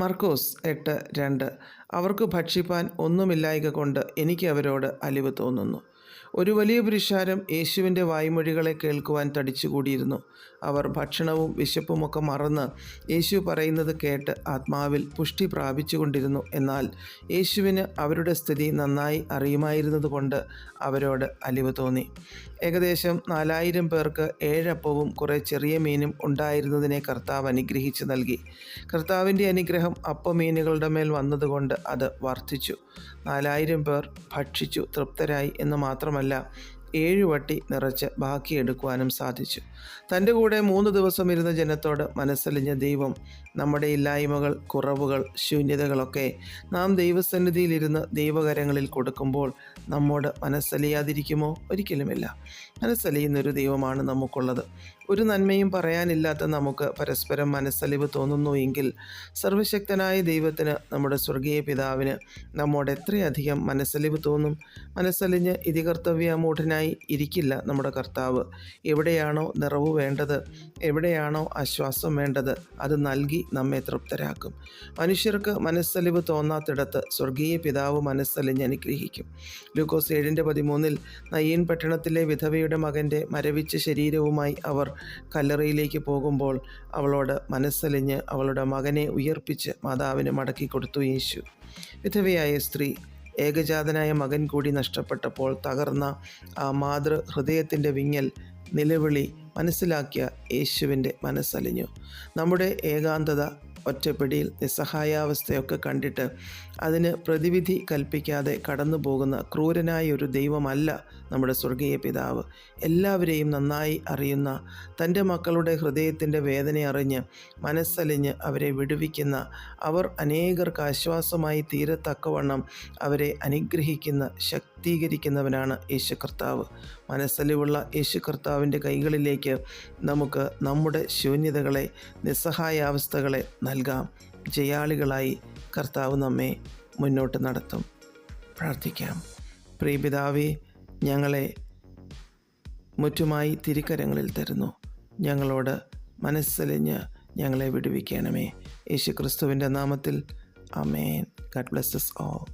മർക്കോസ് 8:2. അവർക്ക് ഭക്ഷിപ്പാൻ ഒന്നുമില്ലായ്ക കൊണ്ട് എനിക്ക് അവരോട് അലിവ് തോന്നുന്നു. ഒരു വലിയ പുരുഷാരം യേശുവിൻ്റെ വായ്മൊഴികളെ കേൾക്കുവാൻ തടിച്ചുകൂടിയിരുന്നു. അവർ ഭക്ഷണവും വിശപ്പുമൊക്കെ മറന്ന് യേശു പറയുന്നത് കേട്ട് ആത്മാവിൽ പുഷ്ടി പ്രാപിച്ചുകൊണ്ടിരുന്നു. എന്നാൽ യേശുവിന് അവരുടെ സ്ഥിതി നന്നായി അറിയുമായിരുന്നതുകൊണ്ട് അവരോട് അലിവ് തോന്നി. ഏകദേശം 4000 പേർക്ക് 7 അപ്പവും കുറേ ചെറിയ മീനും ഉണ്ടായിരുന്നതിനെ കർത്താവ് അനുഗ്രഹിച്ചു നൽകി. കർത്താവിൻ്റെ അനുഗ്രഹം അപ്പമീനുകളുടെ മേൽ വന്നതുകൊണ്ട് അത് വർദ്ധിച്ചു. 4000 പേർ ഭക്ഷിച്ചു തൃപ്തരായി എന്ന് മാത്രമല്ല, 7 വട്ടി നിറച്ച് ബാക്കിയെടുക്കുവാനും സാധിച്ചു. തൻ്റെ കൂടെ 3 ദിവസം ഇരുന്ന ജനത്തോട് മനസ്സലിഞ്ഞ ദൈവം നമ്മുടെ ഇല്ലായ്മകൾ, കുറവുകൾ, ശൂന്യതകളൊക്കെ നാം ദൈവസന്നിധിയിലിരുന്ന് ദൈവകരങ്ങളിൽ കൊടുക്കുമ്പോൾ നമ്മോട് മനസ്സലിയാതിരിക്കുമോ? ഒരിക്കലുമില്ല. മനസ്സലിയുന്നൊരു ദൈവമാണ് നമുക്കുള്ളത്. ഒരു നന്മയും പറയാനില്ലാത്ത നമുക്ക് പരസ്പരം മനസ്സലിവ് തോന്നുന്നു എങ്കിൽ സർവശക്തനായ ദൈവത്തിന്, നമ്മുടെ സ്വർഗീയ പിതാവിന് നമ്മോട് എത്രയധികം മനസ്സലിവ് തോന്നും. മനസ്സലിഞ്ഞ് ഇതികർത്തവ്യമൂഢനായി ഇരിക്കില്ല നമ്മുടെ കർത്താവ്. എവിടെയാണോ നിറവ് വേണ്ടത്, എവിടെയാണോ ആശ്വാസം വേണ്ടത്, അത് നൽകി നമ്മെ തൃപ്തരാക്കും. മനുഷ്യർക്ക് മനസ്സലിവ് തോന്നാത്തിടത്ത് സ്വർഗീയ പിതാവ് മനസ്സലിഞ്ഞ് അനുഗ്രഹിക്കും. ലൂക്കോസ് 7:13 നയീൻ പട്ടണത്തിലെ വിധവയുടെ മകൻ്റെ മരവിച്ച ശരീരവുമായി അവർ കല്ലറയിലേക്ക് പോകുമ്പോൾ അവളോട് മനസ്സലിഞ്ഞ് അവളുടെ മകനെ ഉയർപ്പിച്ച് മാതാവിന് മടക്കിക്കൊടുത്തു യേശു. വിധവയായ സ്ത്രീ ഏകജാതനായ മകൻ കൂടി നഷ്ടപ്പെട്ടപ്പോൾ തകർന്ന ആ മാതൃ ഹൃദയത്തിൻ്റെ വിങ്ങൽ, നിലവിളി മനസ്സിലാക്കിയ യേശുവിൻ്റെ മനസ്സലിഞ്ഞു. നമ്മുടെ ഏകാന്തത, ഒറ്റപ്പിടിയിൽ നിസ്സഹായാവസ്ഥയൊക്കെ കണ്ടിട്ട് അതിന് പ്രതിവിധി കൽപ്പിക്കാതെ കടന്നു പോകുന്ന ക്രൂരനായ ഒരു ദൈവമല്ല നമ്മുടെ സ്വർഗീയ പിതാവ്. എല്ലാവരെയും നന്നായി അറിയുന്ന, തൻ്റെ മക്കളുടെ ഹൃദയത്തിൻ്റെ വേദന അറിഞ്ഞ് മനസ്സലിഞ്ഞ് അവരെ വിടുവിക്കുന്ന, അവർ അനേകർക്ക് ആശ്വാസമായി തീരത്തക്കവണ്ണം അവരെ അനുഗ്രഹിക്കുന്ന, ശക്തീകരിക്കുന്നവനാണ് യേശു കർത്താവ്. മനസ്സലിവുള്ള യേശു കർത്താവിൻ്റെ കൈകളിലേക്ക് നമുക്ക് നമ്മുടെ ശൂന്യതകളെ, നിസ്സഹായാവസ്ഥകളെ നൽകാം. ജയാളികളായി കർത്താവ് നമ്മെ മുന്നോട്ട് നടത്തും. പ്രാർത്ഥിക്കാം. പ്രിയപിതാവേ, ഞങ്ങളെ മുറ്റുമായി തിരുക്കരങ്ങളിൽ തരുന്നു. ഞങ്ങളോട് മനസ്സലിഞ്ഞ് ഞങ്ങളെ വിടുവിക്കണമേ. യേശു ക്രിസ്തുവിൻ്റെ നാമത്തിൽ ആമേൻ. God bless us all.